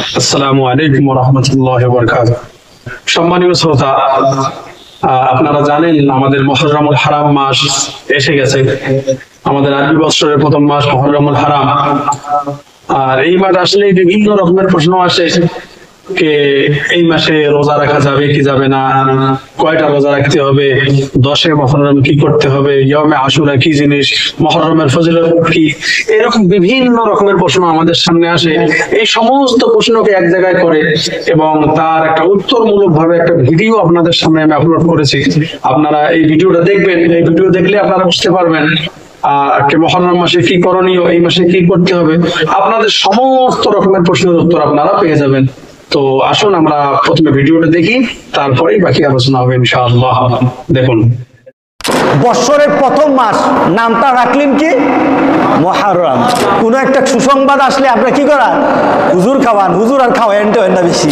আসসালামু আলাইকুম ওয়া রাহমাতুল্লাহি ওয়া বারাকাতুহু। সম্মানীয় শ্রোতা, আপনারা জানেন আমাদের মুহররমুল হারাম মাস এসে গেছে। আমাদের আরবি বৎসরের প্রথম মাস মুহররমুল হারাম। আর এই মাস আসলে বিভিন্ন রকমের প্রশ্ন আসে কে এই মাসে রোজা রাখা যাবে কি যাবে না, কয়টা রোজা রাখতে হবে, 10-এ মুহররম কি করতে হবে, ইয়ামে আশুরা কি জিনিস, মুহররমের ফজিলত কি, এরকম বিভিন্ন রকমের প্রশ্ন আমাদের সামনে আসে। এই সমস্ত প্রশ্নকে এক জায়গায় করে এবং তার একটা উত্তরমূলক ভাবে একটা ভিডিও আপনাদের সামনে আমি আপলোড করেছি। আপনারা এই ভিডিওটা দেখবেন, এই ভিডিও দেখলে আপনারা বুঝতে পারবেন মুহররম মাসে কি করণীয়, এই মাসে কি করতে হবে। আপনাদের সমস্ত রকমের প্রশ্নের উত্তর আপনারা পেয়ে যাবেন। তো আসুন আমরা প্রথমে ভিডিওটা দেখি, তারপরেই বাকি আলোচনা হবে ইনশাআল্লাহ। দেখুন, বৎসরের প্রথম মাস নামটা রাখলেন কি মুহররম। কোনো একটা সুসংবাদ আসলে আপনি কি করান, হুজুর খাওয়ান। হুজুর আর খাওয়ান না বেশি।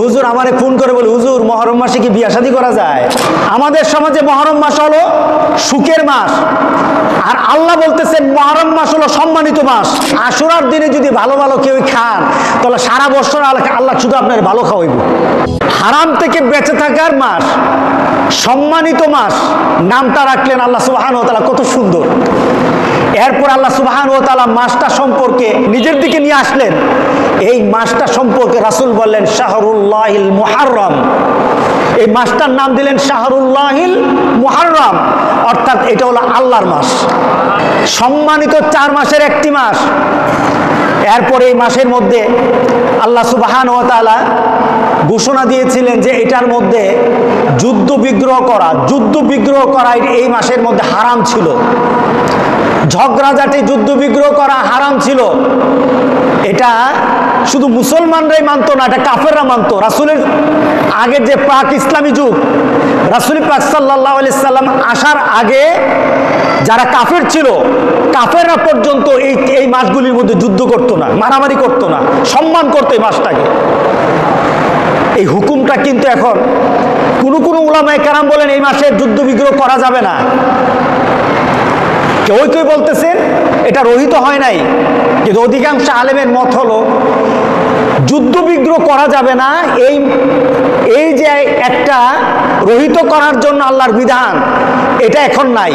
হুজুর আমারে ফোন করে বলে, হুজুর মুহররম মাসে কি বিয়া শাদী করা যায়? আমাদের সমাজে মুহররম মাস হলো সুখের মাস, আর আল্লাহ বলতেছেন মুহররম মাস হলো সম্মানিত মাস। আশুরার দিনে যদি ভালো ভালো কেউ খান তাহলে সারা বছর আল্লাহ শুধু আপনার ভালো খাওয়াইব। হারাম থেকে বেঁচে থাকার মাস, সম্মানিত মাস নামটা রাখলেন আল্লাহ সুবহানাহু ওয়া তাআলা। কত সুন্দর। এরপর আল্লাহ সুবহানাহু ওয়া তাআলা মাসটা সম্পর্কে নিজের দিকে নিয়ে আসলেন। এই মাসটা সম্পর্কে রাসূল বললেন শাহরুল্লাহিল মুহররম। এই মাসটার নাম দিলেন শাহরুল্লাহিল মুহররম, অর্থাৎ এটা হলো আল্লাহর মাস, সম্মানিত 4 মাসের একটি মাস। এরপর এই মাসের মধ্যে আল্লাহ সুবহানাহু ওয়া তাআলা ঘোষণা দিয়েছিলেন যে এটার মধ্যে যুদ্ধ বিগ্রহ করা এই মাসের মধ্যে হারাম ছিল। ঝগড়াঝাটি যুদ্ধ বিগ্রহ করা হারাম ছিল। এটা শুধু মুসলমানরাই মানতো না, এটা কাফেররা মানতো। রাসূলের আগের যে প্রাক ইসলামী যুগ, রাসূল পাক সাল্লাল্লাহু আলাইহি সাল্লাম আসার আগে যারা কাফের ছিল, কাফেররা পর্যন্ত এই মাসগুলির মধ্যে যুদ্ধ করতো না, মারামারি করতো না, সম্মান করতো এই মাসটাকে। এই হুকুমটা কিন্তু এখন কোন উলামায়ে কেরাম বলেন এই মাসে যুদ্ধ বিগ্রহ করা যাবে না। কেউ বলতেছেন এটা রহিত হয় নাই, কিন্তু অধিকাংশ আলেমের মত হলো যুদ্ধ বিগ্রহ করা যাবে না। এই যে একটা রহিত করার জন্য আল্লাহর বিধান, এটা এখন নাই,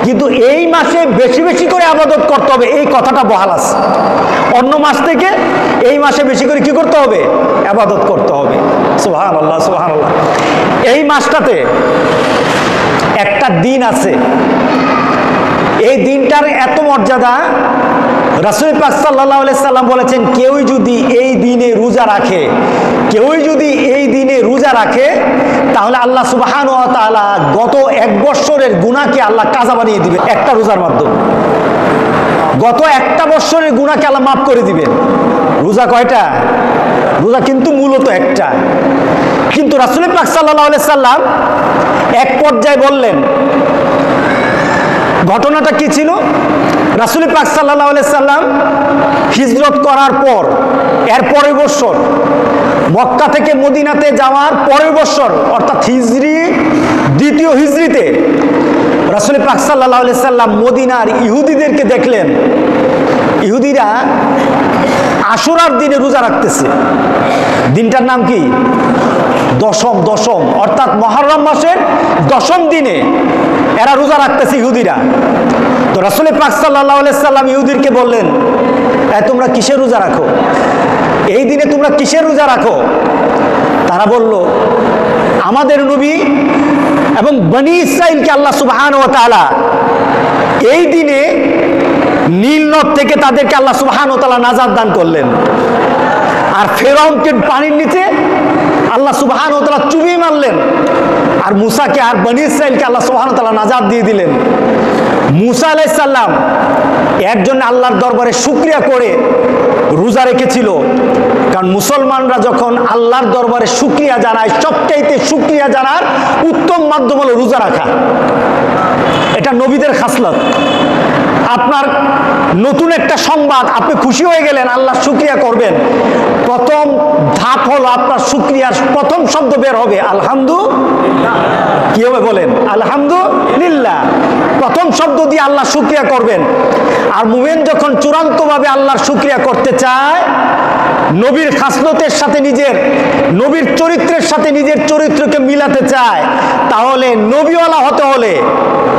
কিন্তু এই মাসে বেশি বেশি করে ইবাদত করতে হবে, এই কথাটা বহাল আছে। অন্য মাস থেকে এই মাসে বেশি করে কি করতে হবে, ইবাদত করতে হবে। সুবহানাল্লাহ, সুবহানাল্লাহ। এই মাসটাতে একটা দিন আছে, এই দিনটার এত মর্যাদা। রাসূল পাক সাল্লাল্লাহু আলাইহি সাল্লাম বলেছেন, কেউই যদি এই দিনে রোজা রাখে তাহলে আল্লাহ সুবহানাহু ওয়া তাআলা গত 1 বৎসরের গুনাহকে আল্লাহ কাজা বানিয়ে দিবেন একটা রোজার মাধ্যমে। গত একটা বৎসরের গুনাহকে আল্লাহ মাফ করে দিবেন। রোজা কয়টা? রোজা কিন্তু মূলত একটা। কিন্তু রাসূল পাক সাল্লাল্লাহু আলাইহি সাল্লাম এক পর্যায়ে বললেন, ঘটনাটা কি ছিল? রাসূল পাক সাল্লাল্লাহু আলাইহি সাল্লাম হিজরত করার পর এর পরের বছর, মক্কা থেকে মদিনাতে যাওয়ার পরের বছর, অর্থাৎ দ্বিতীয় হিজরিতে রাসূল পাক সাল্লাল্লাহু আলাইহি সাল্লাম মদিনার ইহুদিদেরকে দেখলেন। ইহুদিরা আশুরার দিনে রোজা রাখতেছে। দিনটার নাম কি? দশম, অর্থাৎ মুহররম মাসের 10ম দিনে এরা রোজা রাখতেছে ইহুদিরা। তো রাসূল পাক সাল্লাল্লাহু আলাইহি সাল্লাম ইহুদিদেরকে বললেন, তোমরা কিসের রোজা রাখো? এই দিনে তোমরা কিসের রোজা রাখো? তারা বলল, আমাদের নবী এবং বনি ইসরাইলকে আল্লাহ সুবহানাহু ওয়া তাআলা এই দিনে নীল নদ থেকে তাদেরকে আল্লাহ সুবহানাহু ওয়া তাআলা নাজাত দান করলেন। আর ফেরাউনকে পানির নিচে আল্লাহ সুবহানাহু ওয়া তাআলা চুবিয়ে মারলেন। আর মুসাকে আর বনি ইসরাইলকে আল্লাহ সুবহানাহু ওয়া তাআলা নাজাত দিয়ে দিলেন। মুসা আলাইহিস সালাম একজন আল্লাহর দরবারে শুকরিয়া করে রোজা রেখেছিল। কারণ মুসলমানরা যখন আল্লাহর দরবারে শুকরিয়া জানায়, সবচাইতে শুকরিয়া জানার উত্তম মাধ্যম হলো রোজা রাখা। এটা নবীদের খাসলত। আপনার নতুন একটা সংবাদ, আপনি খুশি হয়ে গেলেন, আল্লাহর শুকরিয়া করবেন। প্রথম ধাপ হলো আপনার শুকরিয়ার প্রথম শব্দ বের হবে আলহামদুলিল্লাহ। কি হবে বলেন? আলহামদুলিল্লাহ। প্রথম শব্দ দিয়ে আল্লাহ শুকরিয়া করবেন। আর মুমিন যখন চূড়ান্তভাবে আল্লাহর শুকরিয়া করতে চায়, নবীর খাসলতের সাথে নবীর চরিত্রের সাথে নিজের চরিত্রকে মিলাতে চায়, তাহলে নবীওয়ালা হতে হলে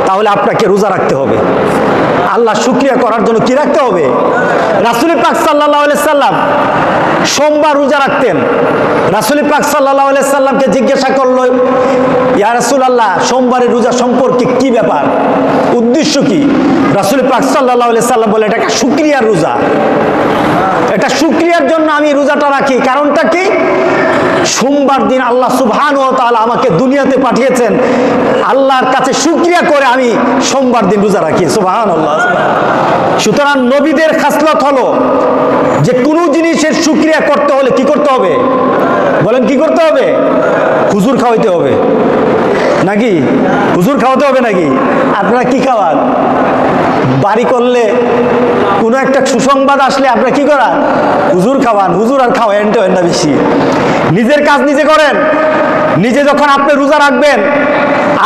তাহলে আপনাকে রোজা রাখতে হবে। আল্লাহ শুকরিয়া করার জন্য কি রাখতে হবে? রাসূল পাক সাল্লাল্লাহু আলাইহি সাল্লাম সোমবার রোজা রাখতেন। রাসূল পাক সাল্লাল্লাহু আলাইহি সাল্লামকে জিজ্ঞাসা করলো, ইয়া রাসূলুল্লাহ, সোমবারের রোজা সম্পর্কে কি ব্যাপার, উদ্দেশ্য কি? রাসূল পাক সাল্লাল্লাহু আলাইহি সাল্লাম বলে, এটা একটা শুকরিয়ার রোজা, এটা শুকরিয়ার জন্য আমি রোজাটা রাখি। কারণটা কি? সোমবার দিন আল্লাহ সুবহানাহু ওয়া তাআলা আমাকে দুনিয়াতে পাঠিয়েছেন, আল্লাহর কাছে শুকরিয়া করে আমি সোমবার দিন রোজা রাখি। সুবহানাল্লাহ। সুতরাং নবীদের খাসলত হলো যে কোনো জিনিসের শুকরিয়া করতে হলে কি করতে হবে? বলেন কি করতে হবে? হুজুর খাওয়াইতে হবে নাকি? হুজুর খাওয়াতে হবে নাকি? আপনারা কি খাওয়ান? বাড়ি করলে কোনো একটা সুসংবাদ আসলে আপনারা কি করান? হুজুর খাওয়ান। হুজুর আর খাওয়ান না বেশি, নিজের কাজ নিজে করেন। নিজে যখন আপনি রোজা রাখবেন,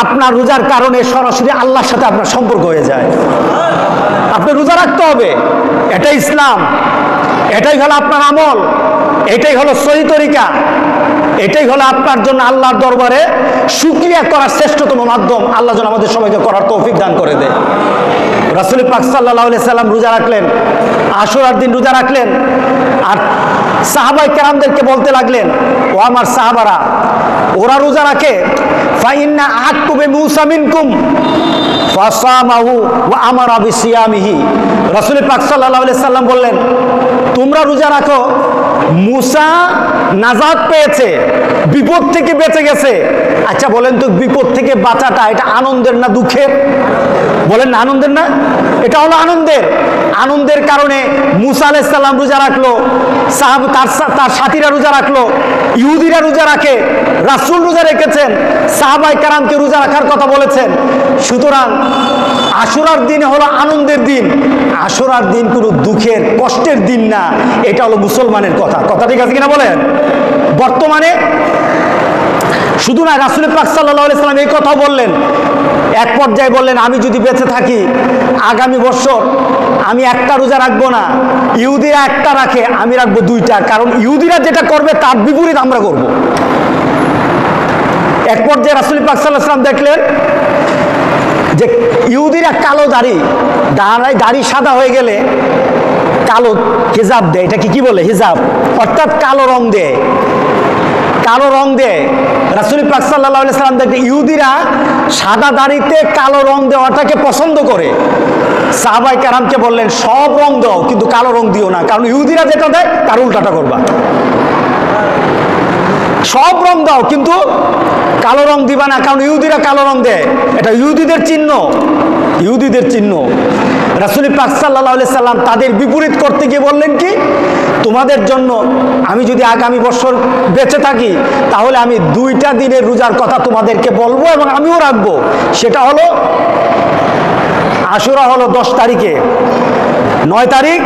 আপনার রোজার কারণে সরাসরি আল্লাহর সাথে আপনার সম্পর্ক হয়ে যায়। আপনি রোজা রাখতে হবে, এটাই ইসলাম, এটাই হলো আপনার আমল, এটাই হলো সহি তরিকা, এটাই হলো আপনার জন্য আল্লাহর দরবারে শুকরিয়া করার শ্রেষ্ঠতম মাধ্যম। আল্লাহ যেন আমাদের সবাইকে করার তৌফিক দান করে দেয়। রাসূল পাক সাল্লাল্লাহু আলাইহি সাল্লাম রোজা রাখলেন, আশুরার দিন রোজা রাখলেন, আর সাহাবায়ে কেরামদেরকে বলতে লাগলেন, ও আমার সাহাবারা, ওরা রোজা রাখে, ফাইন্না আহাক্কু বিমূসা মিনকুম ফাসামাহু ওয়া আমারা বিসিয়ামিহি। রাসূল পাক সাল্লাল্লাহু আলাইহি সাল্লাম বললেন, তোমরা রোজা রাখো, মুসা নাজাত পেয়েছে, বিপদ থেকে বেঁচে গেছে। আচ্ছা বলেন তো, বিপদ থেকে বাঁচাটা এটা আনন্দের না দুঃখের? বলেন না, আনন্দের না? এটা হলো আনন্দের। আনন্দের কারণে মুসা আলাইহিস সালাম রোজা রাখলো, তার সাথীরা রোজা রাখলো, ইহুদিরা রোজা রাখে, রাসূল রোজা রেখেছেন, সাহাবায়ে কেরামকে রোজা রাখার কথা বলেছেন। সুতরাং আশুরার দিন হলো আনন্দের দিন, আশুরার দিন কোনো দুঃখের কষ্টের দিন না। এটা হলো মুসলমানের কথা। কথা ঠিক আছে কিনা বলেন? বর্তমানে শুধু না, রাসূল পাক সাল্লাল্লাহু আলাইহি সাল্লাম এই কথা বললেন, এক পর্যায়ে বললেন, আমি যদি বেঁচে থাকি আগামী বছর আমি একটা রোজা রাখবো না, ইহুদিরা একটা রাখে, আমি রাখবো দুইটা, কারণ ইহুদিরা যেটা করবে তার বিপরীত আমরা করব। এক পর্যায়ে রাসূল পাক সাল্লাল্লাহু আলাইহি সাল্লাম দেখলেন যে ইহুদিরা কালো দাড়ি সাদা হয়ে গেলে কালো হিজাব দেয়, এটাকে কি বলে? হিজাব, অর্থাৎ কালো রং দেয়, কালো রং দেয়। রাসূল পাক সাল্লাল্লাহু আলাইহি সাল্লাম দেখে ইহুদিরা সাদা দাড়িতে কালো রং দেওয়াটাকে পছন্দ করে। সাহাবায়ে কেরামকে বললেন, সব রং দাও কিন্তু কালো রং দিও না, কারণ ইহুদিরা যেটা দেয় তার উল্টাটা করবা। সব রং দাও কিন্তু কালো রং দিবা না, কারণ ইহুদিরা কালো রং দেয়, এটা ইহুদিদের চিহ্ন, ইহুদিদের চিহ্ন। রাসূল পাক সাল্লাল্লাহু আলাইহি সাল্লাম তাদের বিপরীত করতে গিয়ে বললেন কি, তোমাদের জন্য আমি যদি আগামী বছর বেঁচে থাকি তাহলে আমি দুইটা দিনের রোজার কথা তোমাদেরকে বলবো এবং আমিও রাখবো। সেটা হলো আশুরা হলো 10 তারিখে, 9 তারিখ,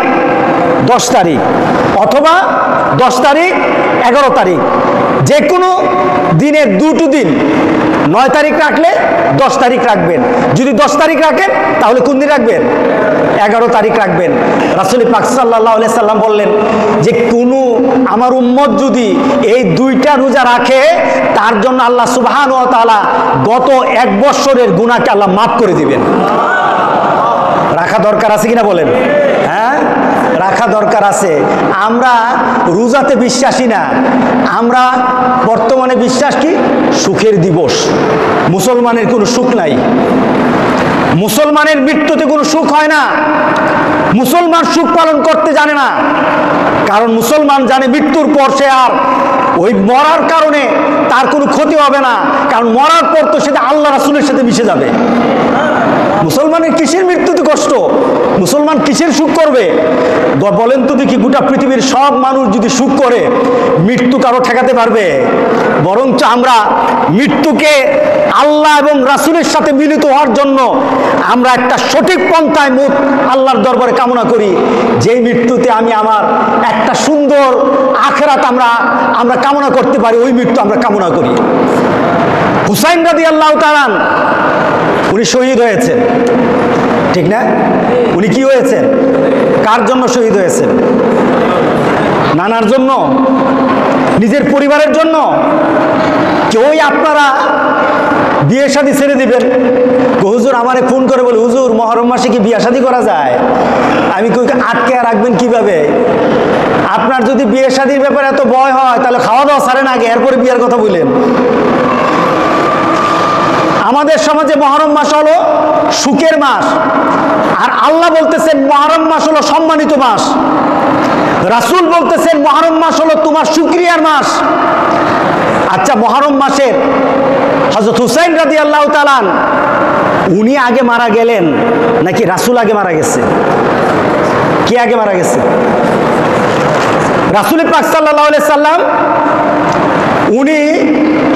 10 তারিখ, অথবা 10 তারিখ, 11 তারিখ, যে কোনো দিনের দুটো দিন। 9 তারিখ রাখলে 10 তারিখ রাখবেন, যদি 10 তারিখ রাখেন তাহলে কোন দিন রাখবেন? 11 তারিখ রাখবেন। রাসূল পাক সাল্লাল্লাহু আলাইহি সাল্লাম বললেন যে কোনো আমার উম্মত যদি এই দুইটা রোজা রাখে, তার জন্য আল্লাহ সুবহানাহু ওয়া তাআলা গত 1 বছরের গুনাহকে আল্লাহ মাফ করে দিবেন। রাখা দরকার আছে কিনা বলেন? হ্যাঁ, রাখা দরকার আছে। আমরা রোজাতে বিশ্বাসী না, আমরা বর্তমানে বিশ্বাস কি? সুখের দিবস। মুসলমানের কোনো সুখ নাই, মুসলমানের মৃত্যুতে কোনো সুখ হয় না, মুসলমান সুখ পালন করতে জানে না, কারণ মুসলমান জানে মৃত্যুর পর সে আর ওই মরার কারণে তার কোনো ক্ষতি হবে না, কারণ মরার পর তো সেটা আল্লাহ রাসূলের সাথে মিশে যাবে। মুসলমানের কিসের মৃত্যুতে কষ্ট? মুসলমান কিসের সুখ করবে? বলেন তো দেখি, গোটা পৃথিবীর সব মানুষ যদি সুখ করে, মৃত্যু কারো ঠেকাতে পারবে? বরঞ্চ আমরা মৃত্যুকে আল্লাহ এবং রাসূলের সাথে মিলিত হওয়ার জন্য আমরা একটা সঠিক পন্থায় মুখ আল্লাহর দরবারে কামনা করি, যেই মৃত্যুতে আমি আমার একটা সুন্দর আখিরাত আমরা কামনা করতে পারি, ওই মৃত্যু আমরা কামনা করি। হুসাইন রাদিয়াল্লাহু তাআলা উনি শহীদ হয়েছেন, ঠিক না? উনি কি হয়েছেন? কার জন্য শহীদ হয়েছেন? নানার জন্য, নিজের পরিবারের জন্য? কেউই আপনারা বিয়ে শাদী ছেড়ে দিবেন? হুজুর আমারে ফোন করে বলে, হুজুর মহরম মাসে কি বিয়ে শাদী করা যায়? আমি কই আটকে রাখবেন কিভাবে? আপনার যদি বিয়ে শাদীর ব্যাপারে এত ভয় হয় তাহলে খাওয়া দাওয়া ছাড়েন আগে, এরপরে বিয়ের কথা বললেন। আমাদের সমাজে মহরম মাস হলো সুখের মাস, আর আল্লাহ বলতেছেন মহরম মাস হলো সম্মানিত মাস। রাসূল বলতেছেন মহরম মাস হলো তোমার শুকরিয়ার মাস। আচ্ছা, মহরম মাসের হযরত হুসাইন রাদিয়াল্লাহু তাআলা উনি আগে মারা গেলেন নাকি রাসূল আগে মারা গেছে? কে আগে মারা গেছে? রাসূল পাক সাল্লাল্লাহু আলাইহি সাল্লাম উনি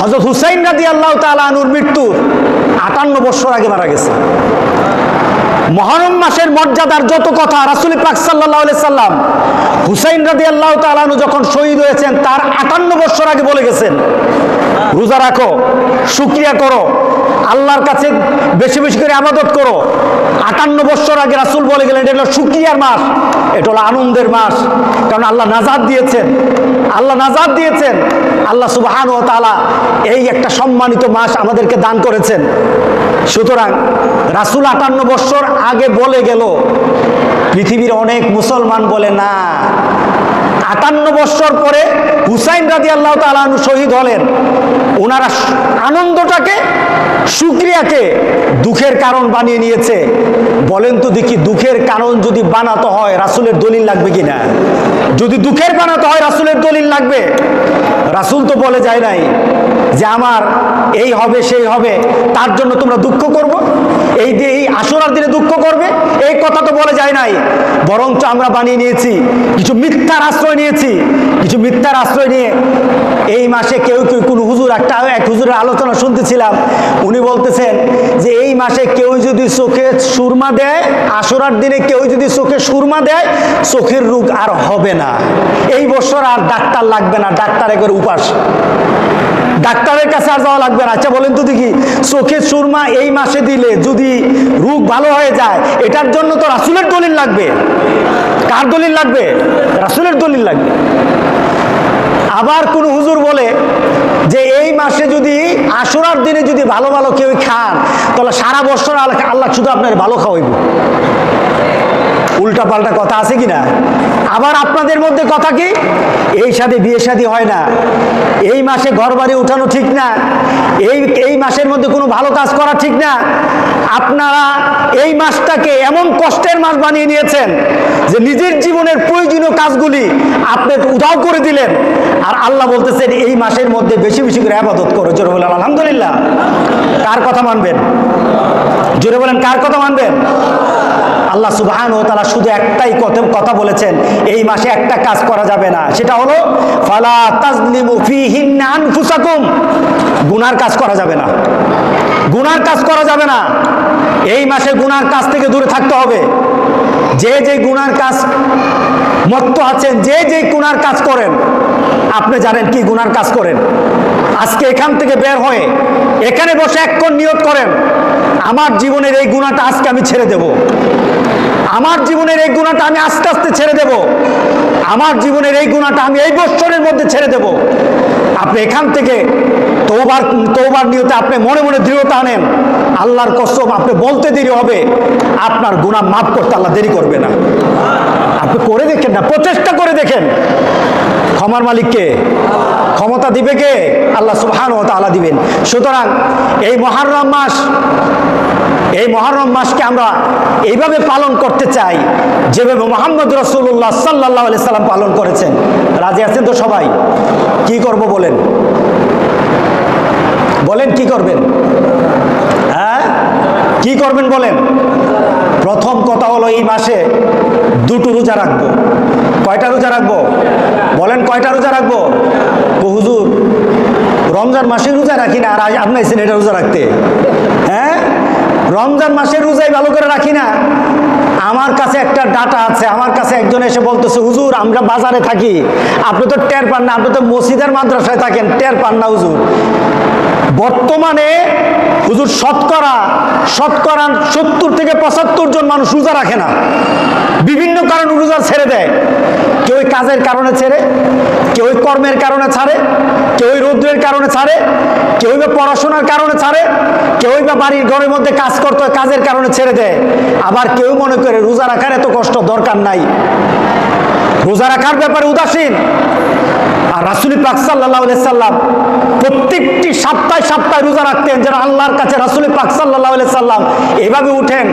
হযরত হুসাইন রাদিয়াল্লাহু তাআলা আনহুর মৃত্যুর 58 বছর আগে মারা গেছে। মহরম মাসের মর্যাদার যত কথা রাসূল পাক সাল্লাল্লাহু আলাইহি সাল্লাম হুসাইন রাদিয়াল্লাহু তাআলা আনহু যখন শহীদ হয়েছেন তার 58 বছর আগে বলে গেছেন, রোজা রাখো, শুকরিয়া করো, আল্লাহর কাছে বেশি বেশি করে ইবাদত করো। 58 বছর আগে রাসূল বলে গেলেন এটা হলো শুকরিয়ার মাস, এটা হলো আনন্দের মাস। কারণ আল্লাহ নাজাত দিয়েছেন, আল্লাহ নাজাত দিয়েছেন, আল্লাহ সুবহানাহু ওয়া তাআলা এই একটা সম্মানিত মাস আমাদেরকে দান করেছেন। সুতরাং রাসূল 58 বছর আগে বলে গেল, পৃথিবীর অনেক মুসলমান বলে না। 58 বছর পরে হুসাইন রাদিয়াল্লাহু তাআলা আনহু শহীদ হলেন। ওনারা আনন্দটাকে, শুকরিয়াকে দুঃখের কারণ বানিয়ে নিয়েছে। বলেন তো দেখি, দুঃখের কারণ যদি বানাতে হয় রাসূলের দলিল লাগবে কিনা? যদি দুঃখের বানাতে হয় রাসূলের দলিল লাগবে। রাসূল তো বলে যায় নাই যে আমার এই হবে সেই হবে তার জন্য তোমরা দুঃখ করবো, এই আশুরার দিনে দুঃখ করবে, এই কথা তো বলে যায় নাই। বরঞ্চ আমরা বানিয়ে নিয়েছি, কিছু মিথ্যার আশ্রয় নিয়েছি। কিছু মিথ্যার আশ্রয় নিয়ে এই মাসে কেউ কেউ কোন হুজুর, এক হুজুরের আলোচনা শুনতেছিলাম, উনি বলতেছেন যে এই মাসে কেউ যদি চোখে সুরমা দেয়, আশুরার দিনে কেউ যদি চোখে সুরমা দেয়, চোখের রোগ আর হবে না, এই বছর আর ডাক্তার লাগবে না, ডাক্তার একবার উপাস, ডাক্তারের কাছে আর যাওয়া লাগবে না। আচ্ছা বলেন তো দেখি, চোখের সুরমা এই মাসে দিলে যদি রোগ ভালো হয়ে যায়, এটার জন্য তো রাসূলের দলিল লাগবে। কার দলিল লাগবে? রাসূলের দলিল লাগবে। আবার কোন হুজুর বলে যে এই মাসে যদি আশুরার দিনে যদি ভালো ভালো কেউ খান তাহলে সারা বছর আল্লাহ শুধু আপনার ভালো খাওয়াইব। উল্টা পাল্টা কথা আছে কিনা? আবার আপনাদের মধ্যে কথা কি, এই সাথে বিয়ে শাদী হয় না, এই মাসে ঘর বাড়ি উঠানো ঠিক না, এই মাসের মধ্যে কোনো ভালো কাজ করা ঠিক না। আপনারা এই মাসটাকে এমন কষ্টের মাস বানিয়ে নিয়েছেন যে নিজের জীবনের প্রয়োজনীয় কাজগুলি আপনি উধাও করে দিলেন। আর আল্লাহ বলতেছেন এই মাসের মধ্যে বেশি বেশি করে ইবাদত করো। জোরে বলেন আলহামদুলিল্লাহ। কার কথা মানবেন? জোরে বলেন কার কথা মানবেন? আল্লাহ সুবহানাহু ওয়া তাআলা শুধু একটাই কথা বলেছেন, এই মাসে একটা কাজ করা যাবে না, সেটা হলো ফালা তাজলিমু ফীহিন্না আনফুসাকুম। গুনার কাজ করা যাবে না, গুনার কাজ করা যাবে না। এই মাসে গুনার কাজ থেকে দূরে থাকতে হবে। যে যে গুনার কাজ মত্ত আছেন, যে যে গুনার কাজ করেন, আপনি জানেন কি গুনার কাজ করেন, আজকে এখান থেকে বের হয়ে এখানে বসে এক্ষণ নিয়ত করেন আমার জীবনের এই গুনাহটা আজকে আমি ছেড়ে দেব, আমার জীবনের এই গুনাহটা আমি আস্তে আস্তে ছেড়ে দেব, আমার জীবনের এই গুনাহটা আমি এই বছরের মধ্যে ছেড়ে দেব। আপনি এখান থেকে তওবার নিয়তে আপনি মনে মনে দৃঢ়তা আনেন, আল্লাহর কসম আপনি বলতে দেরি হবে, আপনার গুনাহ মাফ করতে আল্লাহ দেরি করবে না। আপনি করে দেখেন না, প্রচেষ্টা করে দেখেন। ক্ষমার মালিককে, ক্ষমতা দিবে কে? আল্লাহ সুবহানাহু ওয়া তাআলা দিবেন। সুতরাং এই মুহররম মাস, এই মুহররম মাসকে আমরা এইভাবে পালন করতে চাই যেভাবে মুহাম্মদ রাসূলুল্লাহ সাল্লাল্লাহু আলাইহি সাল্লাম পালন করেছেন। রাজি আছেন তো সবাই? কি করব বলেন? বলেন কি করবেন? হ্যাঁ, কি করবেন বলেন? প্রথম কথা হলো এই মাসে দুটো রোজা রাখবো। কয়টা রোজা রাখবো? বলেন কয়টা রোজা রাখবো? হুজুর রমজান মাসে রোজা রাখি না, আর আপনি এসেছেন এটা রোজা রাখতে? হ্যাঁ, রমজান মাসের রোজাই ভালো করে রাখি না। আমার কাছে একটা ডাটা আছে, আমার কাছে একজন এসে বলতেছে হুজুর আমরা বাজারে থাকি, আপনি তো টের পান না, আপনি তো মসজিদের মাদ্রাসায় থাকেন, টের পান না হুজুর। বর্তমানে হুজুর শতকরা 70 থেকে 75 জন মানুষ রোজা রাখে না, বিভিন্ন কারণে রোজা ছেড়ে দেয়। কেউ কাজের কারণে ছেড়ে, কেউ কর্মের কারণে ছাড়ে, কেউ রৌদ্রের কারণে ছাড়ে, কেউ বা পড়াশোনার কারণে ছাড়ে, কেউ বা বাড়ির ঘরের মধ্যে কাজ করতে হয় কাজের কারণে ছেড়ে দেয়। আবার কেউ মনে করে রোজা রাখার এত কষ্ট দরকার নাই, রোজা রাখার ব্যাপারে উদাসীন। আর রাসূল পাক সাল্লাল্লাহু আলাইহি সাল্লাম প্রত্যেকটি সপ্তাহে সপ্তাহে রোজা রাখতেন, যেন আল্লাহর কাছে রাসূল পাক সাল্লাল্লাহু আলাইহি সাল্লাম এভাবে উঠেন।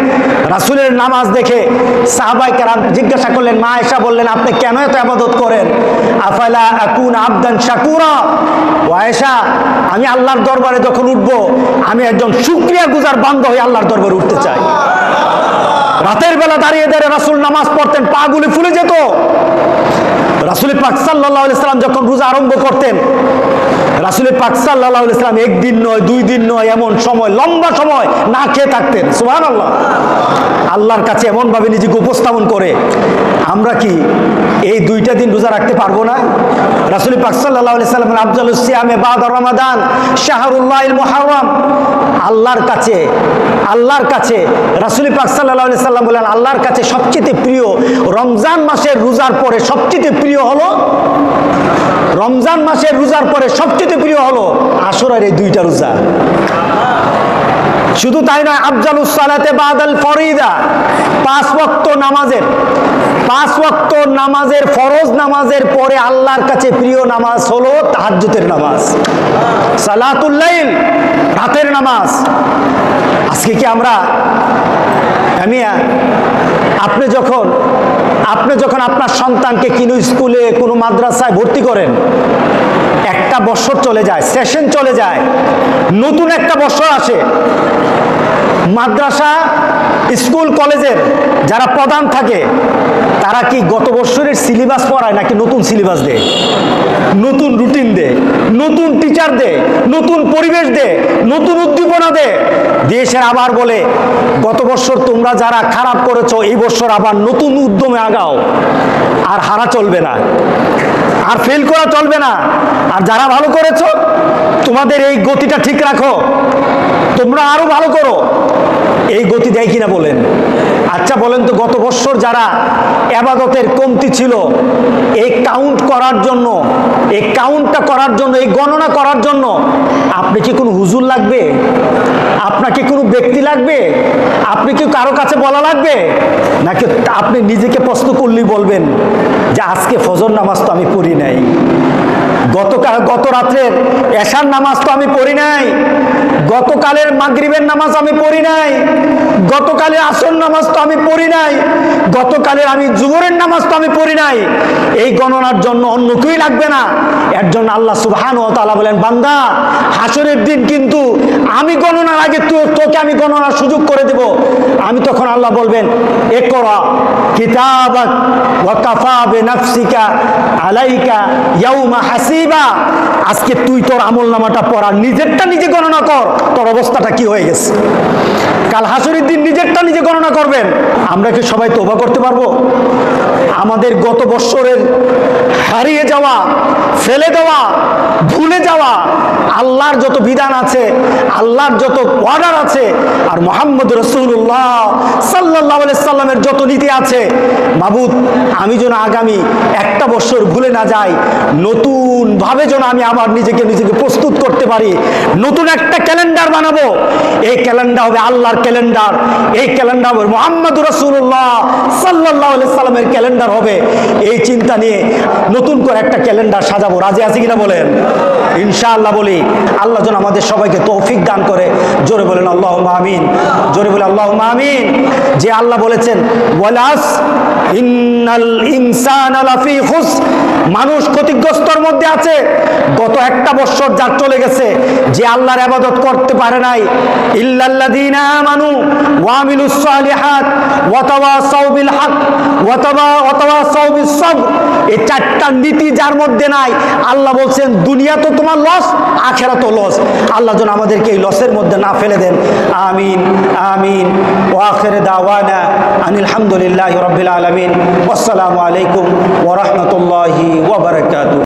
রাসূলের নামাজ দেখে সাহাবায়ে কেরাম জিজ্ঞাসা করলেন, মা আয়েশা বললেন, আপনি কেন এত ইবাদত করেন? আফালা আকুন আবদান শাকুরা। ও আয়েশা, আমি আল্লাহর দরবারে যখন উঠবো আমি একজন শুকরিয়া গুজার বান্দা হয়ে আল্লাহর দরবারে উঠতে চাই। রাতের বেলা দাঁড়িয়ে দাঁড়িয়ে রাসূল নামাজ পড়তেন, পা গুলি ফুলে যেত। রাসূল পাক সাল্লাল্লাহু আলাইহি সাল্লাম যখন রোজা আরম্ভ করতেন, রাসূল পাক সাল্লাল্লাহু আলাইহি সাল্লাম একদিন নয়, 2 দিন নয়, এমন সময় লম্বা সময় না খেয়ে থাকতেন। সুবহানাল্লাহ। আল্লাহর কাছে এমন ভাবে নিজেকে উপস্থাপন করে আমরা কি এই 2টা দিন রোজা রাখতে পারবো না? রাসূল পাক সাল্লাল্লাহু আলাইহি সাল্লাম আফজালুস সিয়ামে বাদা রমাদান শাহরুল্লাহিল মুহাররম। আল্লাহর কাছে রাসূল পাক সাল্লাল্লাহু আলাইহি সাল্লাম বলেন, আল্লাহর কাছে সবচেয়ে প্রিয় রমজান মাসের রোজার পরে সবচেয়ে প্রিয় হলো, রমজান মাসের রোজার পরে সবচেয়ে প্রিয় হলো আশুরার এই 2টা রোজা। শুধু তাই নয়, আফজালুস সালাতে বাদাল ফরিদা, 5 ওয়াক্ত নামাজের ফরজ নামাজের পরে আল্লাহর কাছে প্রিয় নামাজ হলো তাহাজ্জুদের নামাজ, সালাতুল লাইল, রাতের নামাজ। আজকে কি আমরা আপনি যখন আপনার সন্তানকে কোনো স্কুলে কোনো মাদ্রাসায় ভর্তি করেন, একটা বছর চলে যায়, সেশন চলে যায়, নতুন একটা বছর আসে। মাদ্রাসা, স্কুল, কলেজের যারা প্রধান থাকে তারা কি গত বছরের সিলেবাস পড়ায় নাকি নতুন সিলেবাস দেয়, নতুন রুটিন দেয়, নতুন টিচার দেয়, নতুন পরিবেশ দেয়, নতুন উদ্দীপনা দেয়, দেশের আবার বলে গত বছর তোমরা যারা খারাপ করেছো এই বছর আবার নতুন উদ্যমে আগাও, আর হারা চলবে না, আর ফেল করা চলবে না, আর যারা ভালো করেছো তোমাদের এই গতিটা ঠিক রাখো, তোমরা আরো ভালো করো। এই গতি দেয় কিনা বলেন? আচ্ছা বলেন তো, গত বছর যারা ইবাদতের কমতি ছিল, এই কাউন্টটা করার জন্য, এই গণনা করার জন্য আপনি কি কোনো হুজুর লাগবে? আপনাকে কোনো ব্যক্তি লাগবে? আপনি কি কারো কাছে বলা লাগবে? নাকি আপনি নিজেকে প্রশ্ন করলেই বলবেন যে আজকে ফজর নামাজ তো আমি পড়ি নাই, গত রাত্রের এশার নামাজ তো আমি পড়ি নাই, গতকালের মাগরিবের নামাজ আমি পড়ি নাই, গতকালের আসর নামাজ তো আমি পড়ি নাই, গতকালের আমি জোহরের নামাজ তো আমি পড়ি নাই। এই গণনার জন্য অন্য কেউই লাগবে না। এর জন্য আল্লাহ সুবহানাহু ওয়া তাআলা বলেন, বান্দা হাসরের দিন কিন্তু আমি গণনার আগে তোকে আমি গণনার সুযোগ করে দেব। আমি তখন আল্লাহ বলবেন, ইকরা কিতাবাক ওয়া কাফা বিনাফসিকা আলাইকা ইয়াউমা হাসিবা। আজকে তুই তোর আমলনামাটা পড়া, নিজেরটা নিজে গণনা কর, তোর অবস্থাটা কি হয়ে গেছে। কাল হাসরের দিন নিজেরটা নিজে গণনা করবেন। আমরা কি সবাই তওবা করতে পারবো? আমাদের গত বছরের হারিয়ে যাওয়া, ফেলে দেওয়া, ভুলে যাওয়া আল্লাহর যত বিধান আছে, আল্লাহর যত অর্ডার আছে, আর মুহাম্মদ রাসূলুল্লাহ সাল্লাল্লাহু আলাইহি সাল্লামের যত নীতি আছে, মাবুদ আমি যেন আগামী একটা বছর ভুলে না যাই, নতুন ভাবে যেন আমি আবার নিজেকে প্রস্তুত করতে পারি। নতুন একটা ক্যালেন্ডার বানাবো, এই ক্যালেন্ডার হবে আল্লাহর ক্যালেন্ডার, এই ক্যালেন্ডার হবে মুহাম্মদ রাসূলুল্লাহ সাল্লাল্লাহু আলাইহি সাল্লামের ক্যালেন্ডার হবে। এই চিন্তা নিয়ে নতুন করে একটা ক্যালেন্ডার সাজাবো। রাজি আছি কিনা বলেন? ইনশাআল্লাহ বলি। আল্লাহ যেন আমাদের সবাইকে তৌফিক দান করে। জোরে বলেন আল্লাহুম্মা আমিন, জোরে বলে আল্লাহুম্মা আমিন। যে আল্লাহ বলেছেন ওয়াল আসর ইন্নাল ইনসানা লাফি খুসর, মানুষ ক্ষতিগ্রস্তর মধ্যে আছে। গত একটা বছর যার চলে গেছে, যে আল্লাহর ইবাদত করতে পারে নাই, ইল্লাল্লাযীনা আমানু ওয়া আমিলুস সালিহাত ওয়া তাওয়াসাউ বিল হক ওয়া তাওয়াসাউ বিস সবর, এই 4টা নীতি যার মধ্যে নাই, আল্লাহ বলছেন দুনিয়া তো তোমার লস, আখিরাতও লস। আল্লাহ যেন আমাদেরকে এই লসের মধ্যে না ফেলে দেন। আমিন আমিন। ওয়া আখিরু দাওয়ানা আনিল হামদুলিল্লাহি রাব্বিল আলামিন। আসসালামু আলাইকুম ওয়া রাহমাতুল্লাহি ওয়া বারাকাতুহু।